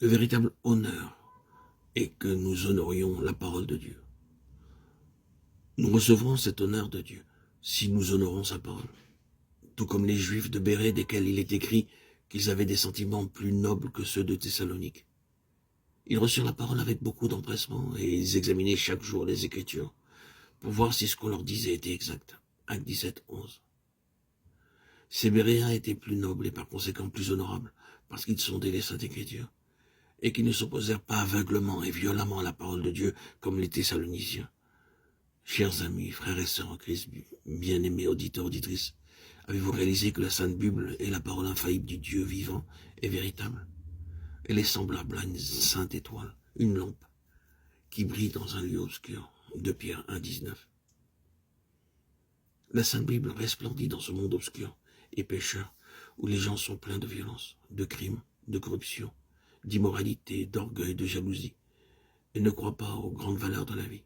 Le véritable honneur est que nous honorions la parole de Dieu. Nous recevrons cet honneur de Dieu si nous honorons sa parole. Tout comme les Juifs de Bérée, desquels il est écrit qu'ils avaient des sentiments plus nobles que ceux de Thessalonique. Ils reçurent la parole avec beaucoup d'empressement et ils examinaient chaque jour les Écritures pour voir si ce qu'on leur disait était exact. Acte 17, 11. Ces Béréens étaient plus nobles et par conséquent plus honorables parce qu'ils sondaient les Saintes Écritures et qu'ils ne s'opposèrent pas aveuglement et violemment à la parole de Dieu comme les Thessaloniciens. Chers amis, frères et sœurs en Christ, bien-aimés auditeurs, auditrices, avez-vous réalisé que la Sainte Bible est la parole infaillible du Dieu vivant et véritable? Elle est semblable à une sainte étoile, une lampe, qui brille dans un lieu obscur. 2 Pierre 1, 19. La Sainte Bible resplendit dans ce monde obscur et pécheur, où les gens sont pleins de violence, de crimes, de corruption, d'immoralité, d'orgueil, de jalousie, et ne croient pas aux grandes valeurs de la vie.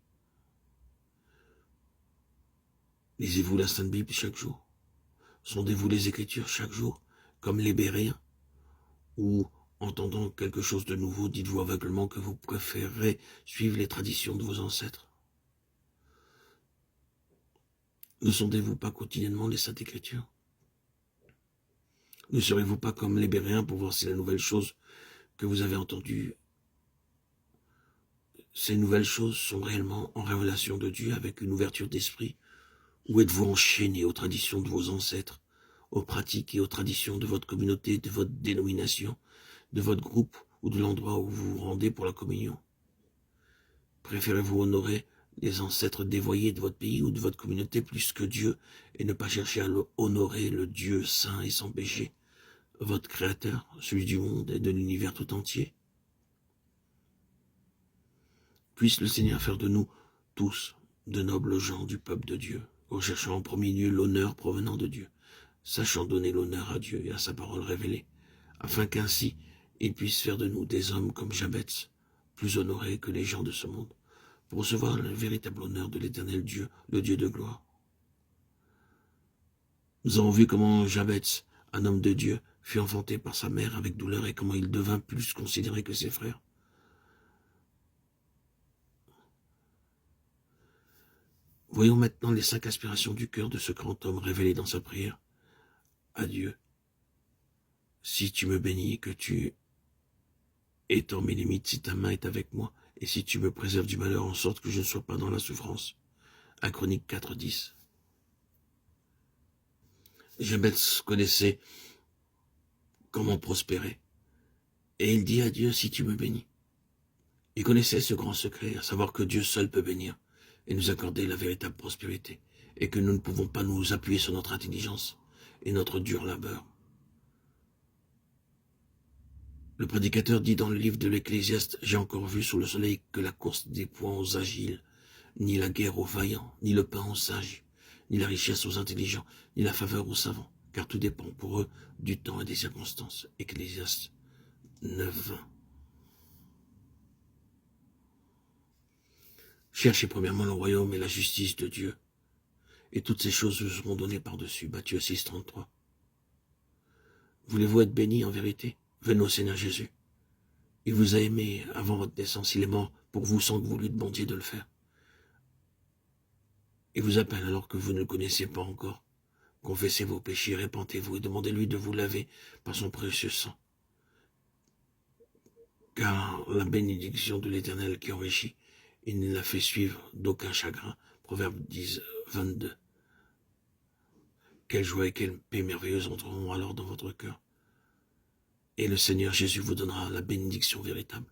Lisez-vous la Sainte Bible chaque jour? Sondez-vous les Écritures chaque jour, comme les Béréens? Ou, entendant quelque chose de nouveau, dites-vous aveuglement que vous préférerez suivre les traditions de vos ancêtres? Ne sondez-vous pas quotidiennement les Saintes Écritures? Ne serez-vous pas comme les Béréens pour voir si la nouvelle chose que vous avez entendue, ces nouvelles choses sont réellement en révélation de Dieu avec une ouverture d'esprit? Ou êtes-vous enchaîné aux traditions de vos ancêtres, aux pratiques et aux traditions de votre communauté, de votre dénomination, de votre groupe ou de l'endroit où vous vous rendez pour la communion? Préférez-vous honorer les ancêtres dévoyés de votre pays ou de votre communauté plus que Dieu et ne pas chercher à honorer le Dieu saint et sans péché, votre Créateur, celui du monde et de l'univers tout entier? Puisse le Seigneur faire de nous tous de nobles gens du peuple de Dieu, recherchant en premier lieu l'honneur provenant de Dieu, sachant donner l'honneur à Dieu et à sa parole révélée, afin qu'ainsi il puisse faire de nous des hommes comme Jabez, plus honorés que les gens de ce monde, pour recevoir le véritable honneur de l'Éternel Dieu, le Dieu de gloire. Nous avons vu comment Jabez, un homme de Dieu, fut enfanté par sa mère avec douleur et comment il devint plus considéré que ses frères. Voyons maintenant les 5 aspirations du cœur de ce grand homme révélé dans sa prière à Dieu. Si tu me bénis, que tu étends mes limites, si ta main est avec moi, et si tu me préserves du malheur en sorte que je ne sois pas dans la souffrance. 1 Chroniques 4, 10. Jabez connaissait comment prospérer, et il dit à Dieu, si tu me bénis. Il connaissait ce grand secret, à savoir que Dieu seul peut bénir et nous accorder la véritable prospérité, et que nous ne pouvons pas nous appuyer sur notre intelligence et notre dur labeur. Le prédicateur dit dans le livre de l'Ecclésiaste, « J'ai encore vu sous le soleil que la course des poings aux agiles, ni la guerre aux vaillants, ni le pain aux sages, ni la richesse aux intelligents, ni la faveur aux savants, car tout dépend pour eux du temps et des circonstances. » Ecclésiaste 9, 20. Cherchez premièrement le royaume et la justice de Dieu, et toutes ces choses vous seront données par-dessus. Matthieu 6, 33. Voulez-vous être béni en vérité? Venez au Seigneur Jésus. Il vous a aimé avant votre naissance, il est mort pour vous sans que vous lui demandiez de le faire. Il vous appelle alors que vous ne le connaissez pas encore. Confessez vos péchés, répentez-vous et demandez-lui de vous laver par son précieux sang. Car la bénédiction de l'Éternel qui enrichit, il ne la fait suivre d'aucun chagrin. Proverbe 10, 22. Quelle joie et quelle paix merveilleuse entreront alors dans votre cœur. Et le Seigneur Jésus vous donnera la bénédiction véritable.